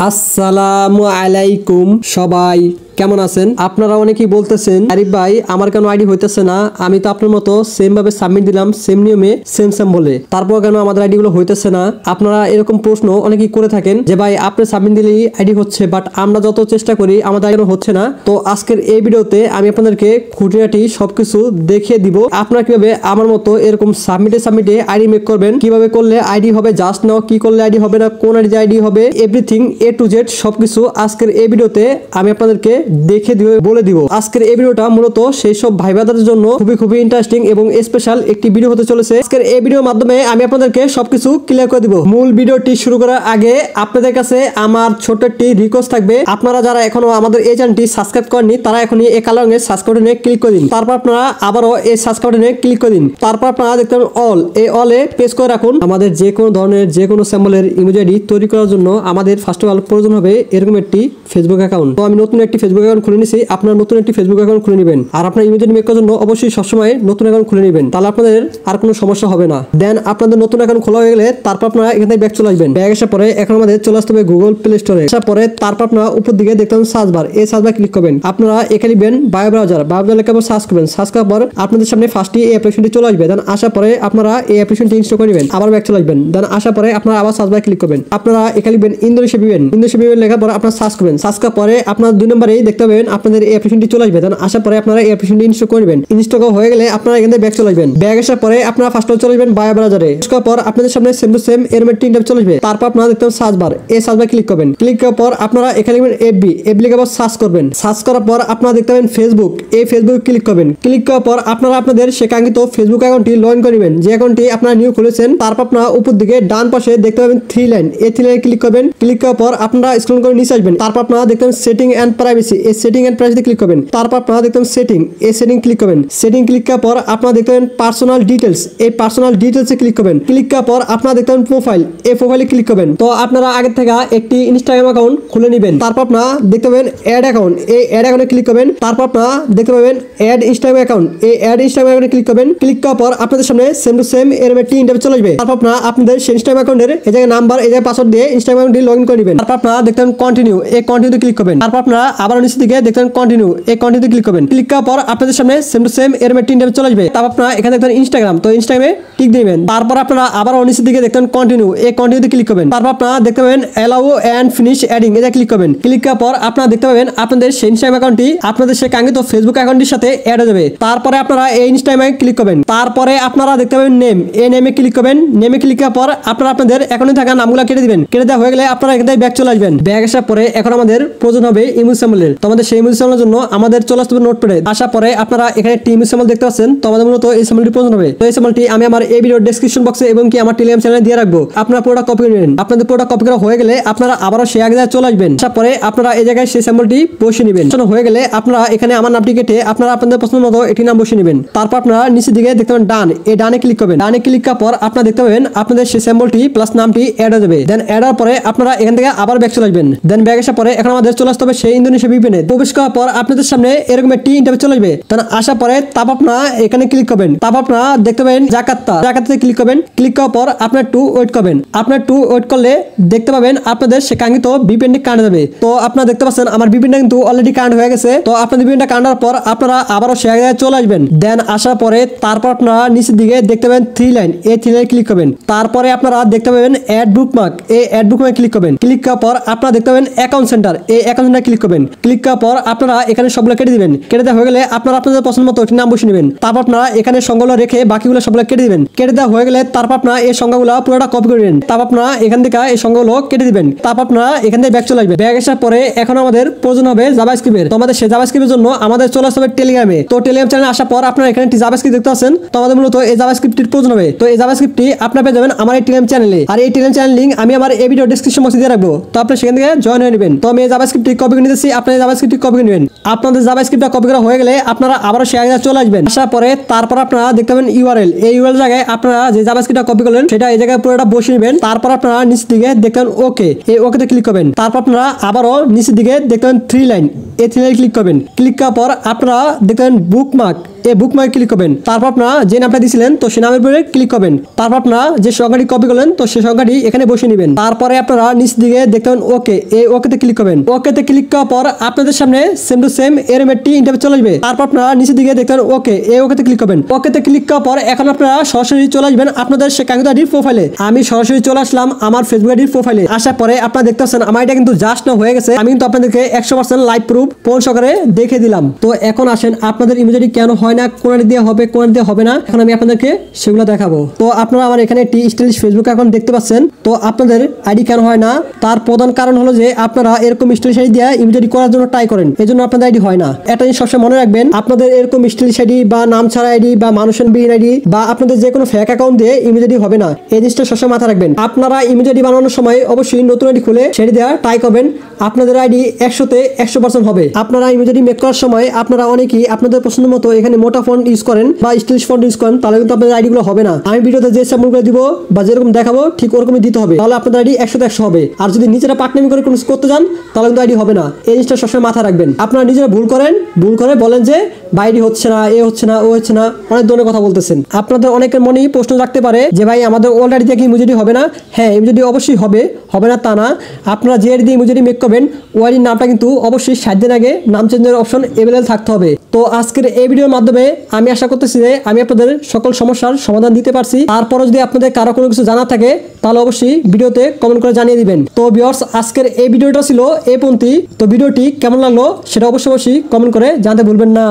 আসসালামু আলাইকুম সবাই কেমন আছেন? আপনারা অনেকেই বলতেছেন আরিফ ভাই আমার কেন আইডি হইতেছে না, আমি তো আপনার মতো সেম ভাবে সাবমিট দিলাম সেম নিয়মে সেম বলে, তারপর কেন আমাদের আইডি গুলো হইতেছে না? আপনারা এরকম প্রশ্ন অনেকেই করে থাকেন যে ভাই আপনি সাবমিট দিলেই আইডি হচ্ছে, বাট আমরা যত চেষ্টা করি আমাদের আইডি হচ্ছে না। তো আজকের এই ভিডিওতে আমি আপনাদেরকে খুঁটিনাটি সবকিছু দেখিয়ে দিব আপনারা কিভাবে আমার মতো এরকম সাবমিটে আইডি মেক করবেন, কিভাবে করলে আইডি হবে জাস্ট নাও, কি করলে আইডি হবে না, কোন আইডি হবে, এভরিথিং এ টু জেড সবকিছু আজকের এই ভিডিওতে আমি আপনাদেরকে দেখে বলে দিব। আজকের এই ভিডিওটা মূলত সেই সব ভাই ব্রাদারদের জন্য খুবই ইন্টারেস্টিং এবং স্পেশাল একটি ভিডিও হতে চলেছে। আজকের এই ভিডিওর মাধ্যমে আমি আপনাদেরকে সবকিছু ক্লিয়ার করে দিব। মূল ভিডিওটি শুরু করার আগে আপনাদের কাছে আমার ছোট্ট একটি রিকোয়েস্ট থাকবে, আপনারা যারা এখনো আমাদের এই চ্যানেলটি সাবস্ক্রাইব করেননি তারা এখনই এই কালো রঙের সাবস্ক্রাইব বাটনে ক্লিক করে দিন। তারপর আপনারা আবারও এই সাবস্ক্রাইব বাটনে ক্লিক করে দিন। তারপর আপনারা দেখতে পাবেন অল, এই অলে প্রেস করে রাখুন। আমাদের যে কোনো ধরনের যে কোনো স্যাম্পলের ইমেজ আইডি তৈরি করার জন্য আমাদের ফার্স্ট অফ অল প্রয়োজন হবে এরকম একটি ফেসবুক অ্যাকাউন্ট। তো আমি নতুন একটি ফেসবুক অ্যাকাউন্ট খুলে নিয়েছি, আপনারা নতুন একটি ফেসবুক অ্যাকাউন্ট খুলে নেবেন। আর আপনার ইমেজ আইডি মেক করার জন্য অবশ্যই সবসময় নতুন অ্যাকাউন্ট খুলে নেবেন, তাহলে আপনাদের আর কোনো সমস্যা হবে না। দেন আপনাদের নতুন অ্যাকাউন্ট খোলা হয়ে গেলে তারপর আপনারা এখান থেকে ব্যাক চলে আসবেন। ব্যাক আসার পরে এখন আমাদের চলে আসতে হবে গুগল প্লে স্টোরে। আসার পরে তারপর আপনারা উপর দিকে দেখতে পাবেন সার্চ বার, এই সার্চ বার ক্লিক করবেন। আপনারা এখানে লিখবেন বায়ো ব্রাউজার লেখা সার্চ করবেন। সার্চ করার পর আপনাদের সামনে ফার্স্টই এই অ্যাপ্লিকেশনটি চলে আসবে। দেন আসার পরে আপনারা এই অ্যাপ্লিকেশনটি ইনস্টল করে নেবেন, আবার ব্যাক চলে আসবেন। দেন আসার পরে আপনারা আবার সার্চ বার ক্লিক করবেন। আপনারা এখানে লিখবেন ইন্দোনেশিয়া বিবেন লেখার পরে আপনারা সার্চ করবেন। সার্চ করার পরে আপনারা 2 নম্বরেই দেখতে পাবেন আপনাদের এই অ্যাপ্লিকেশনটি চলে আসবে। দেন আসার পরে আপনারা এই অ্যাপ্লিকেশনটি ইনস্টল করবেন। ইনস্টল হয়ে গেলে আপনারা এখান থেকে ব্যাক চলে আসবেন। ব্যাক আসার পরে আপনারা ফার্স্ট চলে আসবেন বায়ো ব্রাউজারে। করার পর আপনাদের সামনে সেম টু সেম এরকম একটি ইন্টারফেস চলে আসবে। তারপর আপনারা দেখতে পাবেন সার্চ বার, এই সার্চ বার ক্লিক করবেন। ক্লিক করার পর আপনারা এখানে লিখবেন এফবি লেখার পর সার্চ করবেন। সার্চ করার পর আপনারা দেখতে পাবেন ফেসবুক, এই ফেসবুক ক্লিক করবেন। ক্লিক করার পর আপনারা আপনাদের সে কাঙ্ক্ষিত ফেসবুক অ্যাকাউন্টটি লগ ইন করবেন, যে অ্যাকাউন্টটি আপনারা নিউ খুলেছেন। তারপর আপনারা উপর দিকে ডান পাশে দেখতে পাবেন 3 লাইন, এই 3 লাইনে ক্লিক করবেন। ক্লিক করার পর আপনারা স্ক্রল করে নিচে আসবেন। তারপর আপনারা দেখতে পাবেন সেটিং এন্ড প্রাইভেসি, এই সেটিং এন্ড প্রাইভেসি ক্লিক করবেন। তারপর আপনারা দেখতে পাবেন সেটিং, এই সেটিং ক্লিক করবেন। সেটিং ক্লিক করার পর আপনারা দেখতে পাবেন পার্সোনাল ডিটেলস, এই পার্সোনাল ডিটেলসে ক্লিক করবেন। ক্লিক করার পর আপনারা দেখতে পাবেন প্রোফাইল, এই প্রোফাইলে ক্লিক করবেন। তো আপনারা আগে থেকে একটি ইনস্টাগ্রাম অ্যাকাউন্ট খুলে নেবেন। তারপর আপনারা দেখতে পাবেন অ্যাড অ্যাকাউন্ট, এই অ্যাড অ্যাকাউন্টে ক্লিক করবেন। তারপর আপনারা দেখতে পাবেন অ্যাড ইনস্টাগ্রাম অ্যাকাউন্ট, এই অ্যাড ইনস্টাগ্রাম অ্যাকাউন্টে ক্লিক করবেন। ক্লিক করার পর আপনাদের সামনে সেম টু সেম এরকম একটি ইন্টারফেস চলে আসবে। তারপর আপনারা আপনাদের সেই ইনস্টাগ্রাম অ্যাকাউন্টের এই জায়গায় নাম্বার, এই জায়গায় পাসওয়ার্ড দিয়ে ইনস্টাগ্রাম অ্যাকাউন্টটি লগ ইন করে নেবেন। তারপর আপনারা দেখতে পাবেন কন্টিনিউ, এই কন্টিনিউতে ক্লিক করবেন। তারপর আপনারা আবার নিচের দিকে দেখতে পাবেন কন্টিনিউ, এই কন্টিনিউতে ক্লিক করবেন। ক্লিক করার পর আপনাদের সামনে সেম টু সেম এরকম একটি ইন্টারফেস চলে আসবে। তারপর আপনারা এখানে দেখতে পাবেন ইনস্টাগ্রাম, তো ইনস্টাগ্রামে টিক দিবেন। তারপর আপনারা আবার নিচের দিকে দেখতে পাবেন কন্টিনিউ, এই কন্টিনিউতে ক্লিক করবেন। তারপর আপনারা দেখতে পাবেন অ্যালাউ এন্ড ফিনিশ অ্যাডিং, এটা ক্লিক করবেন। ক্লিক করার পর আপনারা দেখতে পাবেন আপনাদের সেই ইনস্টাগ্রাম অ্যাকাউন্টটি আপনাদের সেই কাঙ্ক্ষিত ফেসবুক অ্যাকাউন্টের সাথে অ্যাড হয়ে যাবে। তারপরে আপনারা এই ইনস্টাগ্রামে ক্লিক করবেন। তারপরে আপনারা দেখতে পাবেন নেম, এই নেমে ক্লিক করবেন। নেমে ক্লিক করার পর আপনারা আপনাদের অ্যাকাউন্টে থাকা নামগুলো কেটে দিবেন। কেটে দেওয়া হয়ে গেলে আপনারা এখান থেকে ব্যাক চলে আসবেন। ব্যাক আসার পরে এখন আমাদের প্রয়োজন হবে ইমেজ স্যাম্পলের। তো আমাদের সেই ইমেজ স্যাম্পলের জন্য আমাদের চলে আসতে হবে নোটপ্যাডে। আসার পরে আপনারা এখানে একটি ইমেজ স্যাম্পল দেখতে পাচ্ছেন, তো আমাদের মূলত এই স্যাম্পলটি প্রয়োজন হবে। তো এই স্যাম্পলটি আমি আমার এই ভিডিওর ডেসক্রিপশন বক্সে এবং কি আমার টেলিগ্রাম চ্যানেলে দিয়ে রাখবো। আপনারা পুরোটা কপি করে নেবেন। আপনাদের পুরোটা কপি করা হয়ে গেলে আপনারা আবারও সেই আগে চলে আসবেন। আসার পরে আপনারা এই জায়গায় সেই স্যাম্পলটি বসিয়ে নেবেন। হয়ে গেলে আপনারা এখানে আমার নামটি কেটে আপনারা আপনাদের পছন্দ মতো এটি নাম বসিয়ে নেবেন। তারপর আপনারা নিচের দিকে দেখতে পাবেন ডান, এই ডানে ক্লিক করবেন। ডানে ক্লিক করার পর আপনারা দেখতে পাবেন আপনাদের সেই স্যাম্পলটি প্লাস নামটি অ্যাড হয়ে যাবে। দেন অ্যাড হওয়ার পরে আপনারা এখান থেকে আবার ব্যাক চলে আসবেন। দেন ব্যাক আসার পরে এখন আমাদের চলে আসতে হবে সেই ইন্দোনেশিয়া বিপিএনে। প্রবেশ করার পর আপনাদের সামনে এরকম একটি ইন্টারফেস চলে আসবে। দেন আসার পরে তারপর আপনারা এখানে ক্লিক করবেন। তারপর আপনারা দেখতে পাবেন জাকার্তাতে ক্লিক করবেন। ক্লিক করার পর আপনার একটু ওয়েট করবেন। আপনার একটু ওয়েট করলে দেখতে পাবেন আপনাদের সে কাঙ্ক্ষিত বিপিএনটি কানেক্ট হবে। তো আপনারা দেখতে পাচ্ছেন আমার বিপিএনটা কিন্তু অলরেডি কানেক্ট হয়ে গেছে। তো আপনাদের বিপিএনটা কানেক্ট হওয়ার পর আপনারা আবারও সে জায়গায় চলে আসবেন। দেন আসার পরে তারপর আপনারা নিচের দিকে দেখতে পাবেন 3 লাইন, এই 3 লাইনে ক্লিক করবেন। তারপরে আপনারা দেখতে পাবেন অ্যাড বুকমার্ক, এই অ্যাড বুকমার্কে ক্লিক করবেন। ক্লিক করার পর আপনারা দেখতে পাবেন অ্যাকাউন্ট সেন্টার, এই অ্যাকাউন্ট সেন্টারে ক্লিক করবেন। ক্লিক করার পর আপনারা এখানে সবগুলো কেটে দিবেন। কেটে দেওয়া হয়ে গেলে আপনারা আপনাদের পছন্দ মতো একটি নাম বসিয়ে নেবেন। তারপর আপনারা এখানে সংখ্যাগুলো রেখে বাকিগুলো সবগুলো কেটে দিবেন। কেটে দেওয়া হয়ে গেলে তারপর আপনারা এই সংখ্যাগুলো পুরোটা কপি করে নেবেন। তারপর আপনারা এখান থেকে এই সংখ্যাগুলো কেটে দিবেন। তারপর আপনারা এখান থেকে ব্যাক চলে আসবেন। ব্যাক আসার পরে এখন আমাদের প্রয়োজন হবে জাভাস্ক্রিপ্টের। তো আমাদের সেই জাভাস্ক্রিপ্টের জন্য আমাদের চলে আসতে হবে টেলিগ্রামে। তো টেলিগ্রাম চ্যানেলে আসার পর আপনারা এখানে একটি জাভাস্ক্রিপ্ট দেখতে পাচ্ছেন। তো আমাদের মূলত এই জাভাস্ক্রিপ্টের প্রয়োজন হবে। তো এই জাভাস্ক্রিপ্টটি আপনারা পেয়ে যাবেন আমার এই টেলিগ্রাম চ্যানেলে। আর এই টেলিগ্রাম চ্যানেল লিংক আমি আমার এই ভিডিও ডেসক্রিপশন বক্সে দিয়ে রাখবো। তো আপনি সেখান থেকে জয়েন হয়ে নেবেন। তো আমি এই জাভাস্ক্রিপ্টটি কপি করে নিতেছি, আপনারা জাভাস্ক্রিপ্টটি কপি করে নেবেন। আপনাদের জাভাস্ক্রিপ্টটা কপি করা হয়ে গেলে আপনারা আবারও সেই জায়গায় চলে আসবেন। আসার পরে তারপর আপনারা দেখতে পাবেন ইউআরএল, এই ইউআরএল জায়গায় আপনারা যে জাভাস্ক্রিপ্টটা কপি করলেন সেটা এই জায়গায় পুরোটা বসিয়ে নেবেন। তারপর আপনারা নিচের দিকে দেখবেন ওকে, এই ওকেতে ক্লিক করবেন। তারপর আপনারা আবারও নিচের দিকে দেখবেন 3 লাইন, এই 3 লাইনে ক্লিক করবেন। ক্লিক করার পর আপনারা দেখবেন বুকমার্ক, এই বুকমার্কে ক্লিক করবেন। তারপর আপনারা যে নামটা দিয়েছিলেন তো সেই নামের উপরে ক্লিক করবেন। তারপর আপনারা যে সংখ্যাটি কপি করলেন তো সেই সংখ্যাটি এখানে বসিয়ে নেবেন। তারপরে আপনারা নিচ দিকে দেখতে পাবেন ওকে, এই ওকেতে ক্লিক করবেন। ওকেতে ক্লিক করার পর আপনাদের সামনে সেম টু সেম এরকম একটি ইন্টারফেস চলে আসবে। তারপর আপনারা নিচের দিকে দেখতে পাবেন ওকে, এই ওকেতে ক্লিক করবেন। ওকেতে ক্লিক করার পর এখন আপনারা সরাসরি চলে আসবেন আপনাদের সে কাঙ্ক্ষিত আইডির প্রোফাইলে। আমি সরাসরি চলে আসলাম আমার ফেসবুক আইডির প্রোফাইলে। আসার পরে আপনারা দেখতে পাচ্ছেন আমার এটা কিন্তু জাস্ট না হয়ে গেছে। আমি কিন্তু আপনাদেরকে 100% লাইভ প্রুফ ফোন সহকারে দেখে দিলাম। তো এখন আসেন আপনাদের ইমেজ আইডি কেন হয় না, কোন আইডি দিয়ে হবে, কোন আইডি দিয়ে হবে না, এখন আমি আপনাদেরকে সেগুলো দেখাবো। তো আপনারা আমার এখানে একটি স্টাইলিশ ফেসবুক অ্যাকাউন্ট দেখতে পাচ্ছেন। তো আপনাদের আইডি কেন হয় না তার প্রধান কারণ হলো যে আপনারা এরকম স্টাইলিশ আইডি দিয়ে ইমেজ আইডি করার জন্য ট্রাই করেন, এজন্য আপনাদের আইডি হয় না। এটা জিনিস সবসময় মনে রাখবেন, আপনাদের এরকম স্টাইলিশ আইডি বা নাম ছাড়া আইডি বা মানুষের বিহীন আইডি বা আপনাদের যে কোনো ফেক অ্যাকাউন্ট দিয়ে ইমেজ আইডি হবে না। এই জিনিসটা সবসময় মাথায় রাখবেন। আপনারা ইমেজ আইডি বানানোর সময় অবশ্যই নতুন আইডি খুলে সেটি দেওয়া ট্রাই করবেন। আপনাদের আইডি 100তে 100% হবে। আপনারা ইমেজ আইডি মেক করার সময় আপনারা অনেকেই আপনাদের পছন্দ মতো এখানে মোটা ফন্ট ইউজ করেন বা স্টাইলিশ ফন্ট ইউজ করেন, তাহলে কিন্তু আপনাদের আইডিগুলো হবে না। আমি ভিডিওতে যে স্যাম্পলগুলো দিব বা যেরকম দেখাবো ঠিক ওরকমই দিতে হবে, তাহলে আপনাদের আইডি 100তে 100 হবে। আর যদি নিজেরা পার্টনামি করে কোনো করতে যান তাহলে কিন্তু আইডি হবে না। এই জিনিসটা সবসময় মাথায় রাখবেন। আপনারা নিজেরা ভুল করেন, ভুল করে বলেন যে বা আইডি হচ্ছে না, এ হচ্ছে না, ও হচ্ছে না, অনেক ধরনের কথা বলতেছেন। আপনাদের অনেকের মনেই প্রশ্ন রাখতে পারে যে ভাই আমাদের ওল্ড আইডি দিয়ে কি ইমেজ আইডি হবে না? হ্যাঁ, ইমেজ আইডি অবশ্যই হবে, হবে না তা না। আপনারা যে আইডি দিয়ে ইমেজ আইডি মেক করবেন ওই আইডির নামটা কিন্তু অবশ্যই 7 দিন আগে নাম চেঞ্জের অপশন अवेलेबल থাকতে হবে। তো আজকের এই ভিডিওর মাধ্যমে আমি আশা করতেছি যে আমি আপনাদের সকল সমস্যার সমাধান দিতে পারছি। তারপরে যদি আপনাদের কারো কোনো কিছু জানা থাকে তাহলে অবশ্যই ভিডিওতে কমেন্ট করে জানিয়ে দিবেন। তো ভিউয়ার্স, আজকের এই ভিডিওটা ছিল এই পর্যন্তই। তো ভিডিওটি কেমন লাগলো সেটা অবশ্যই কমেন্ট করে জানাতে ভুলবেন না।